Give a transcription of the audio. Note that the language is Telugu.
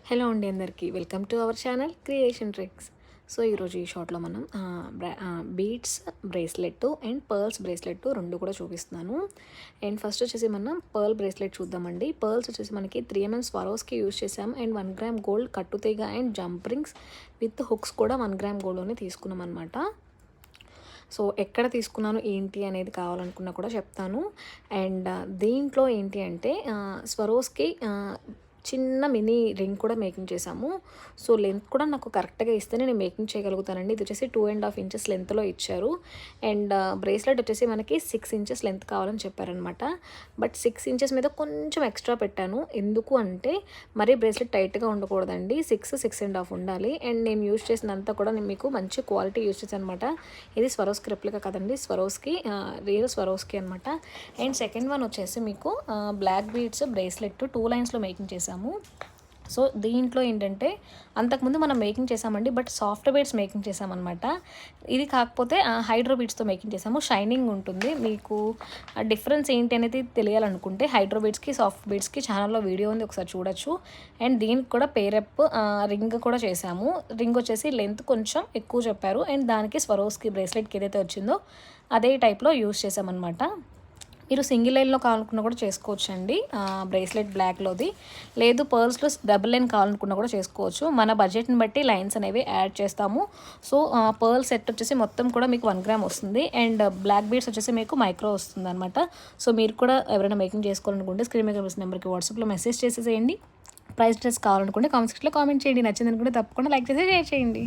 హలో అండి అందరికీ welcome to our channel creation tricks. So ఈరోజు ఈ షార్ట్లో మనం beads bracelet and pearls bracelet రెండు కూడా చూపిస్తున్నాను. అండ్ ఫస్ట్ వచ్చేసి మనం పర్ల్ బ్రేస్లెట్ చూద్దామండి. పర్ల్స్ వచ్చేసి మనకి 3mm స్వరోస్కి యూజ్ చేసాం అండ్ 1 గ్రామ్ గోల్డ్ కట్టుతీగ and jump rings with hooks కూడా 1 గ్రామ్ గోల్డ్లోనే తీసుకున్నాం అనమాట. సో ఎక్కడ తీసుకున్నాను ఏంటి అనేది కావాలనుకున్నా కూడా చెప్తాను. అండ్ దీంట్లో ఏంటి అంటే స్వరోస్కి చిన్న మినీ రింగ్ కూడా మేకింగ్ చేశాము. సో లెంత్ కూడా నాకు కరెక్ట్గా ఇస్తే నేను మేకింగ్ చేయగలుగుతానండి. ఇది వచ్చేసి 2.5 ఇంచెస్ లెంత్లో ఇచ్చారు. అండ్ బ్రేస్లెట్ వచ్చేసి మనకి 6 ఇంచెస్ లెంత్ కావాలని చెప్పారనమాట. బట్ 6 ఇంచెస్ మీద కొంచెం ఎక్స్ట్రా పెట్టాను. ఎందుకు అంటే మరీ బ్రేస్లెట్ టైట్గా ఉండకూడదండి. 6.5 ఉండాలి. అండ్ నేను యూజ్ చేసినంత కూడా నేను మీకు మంచి క్వాలిటీ యూజ్ చేశాను అనమాట. ఇది స్వరోస్కి రెప్లికా కదండి, స్వరోస్కి రియల్ స్వరోస్కి అనమాట. అండ్ సెకండ్ వన్ వచ్చేసి మీకు బ్లాక్ బీడ్స్ బ్రేస్లెట్ 2 లైన్స్లో మేకింగ్ చేశాము. సో దీంట్లో ఏంటంటే అంతకుముందు మనం మేకింగ్ చేసామండి, బట్ సాఫ్ట్ బీడ్స్ మేకింగ్ చేసామన్నమాట. ఇది కాకపోతే హైడ్రో బీడ్స్తో మేకింగ్ చేసాము. షైనింగ్ ఉంటుంది. మీకు డిఫరెన్స్ ఏంటి అనేది తెలియాలనుకుంటే హైడ్రో బీడ్స్కి సాఫ్ట్ బీడ్స్కి ఛానల్లో వీడియో ఉంది, ఒకసారి చూడొచ్చు. అండ్ దీనికి కూడా పేరప్ రింగ్ కూడా చేసాము. రింగ్ వచ్చేసి లెంత్ కొంచెం ఎక్కువ చెప్పారు. అండ్ దానికి స్వరోస్కి బ్రేస్లెట్కి ఏదైతే వచ్చిందో అదే టైప్లో యూజ్ చేసామన్నమాట. మీరు సింగిల్ లైన్లో కావాలనుకున్నా కూడా చేసుకోవచ్చు అండి. బ్రేస్లెట్ బ్లాక్లోది లేదు, పర్ల్స్లో డబుల్ లైన్ కావాలనుకున్నా కూడా చేసుకోవచ్చు. మన బడ్జెట్ని బట్టి లైన్స్ అనేవి యాడ్ చేస్తాము. సో పర్ల్ సెట్ వచ్చేసి మొత్తం కూడా మీకు 1 గ్రామ్ వస్తుంది. అండ్ బ్లాక్ బీడ్స్ వచ్చేసి మీకు మైక్రో వస్తుంది అనమాట. సో మీరు కూడా ఎవరైనా మేకింగ్ చేసుకోవాలనుకుంటే స్క్రీన్ మీద కనిపిస్తున్న నెంబర్కి వాట్సాప్లో మెసేజ్ చేసేసేయండి. ప్రైస్ డ్రెస్ కావాలనుకుంటే కామెంట్ సెక్షన్లో కామెంట్ చేయండి. నచ్చింది అనుకుంటే తప్పకుండా లైక్ చేసి షేర్ చేయండి.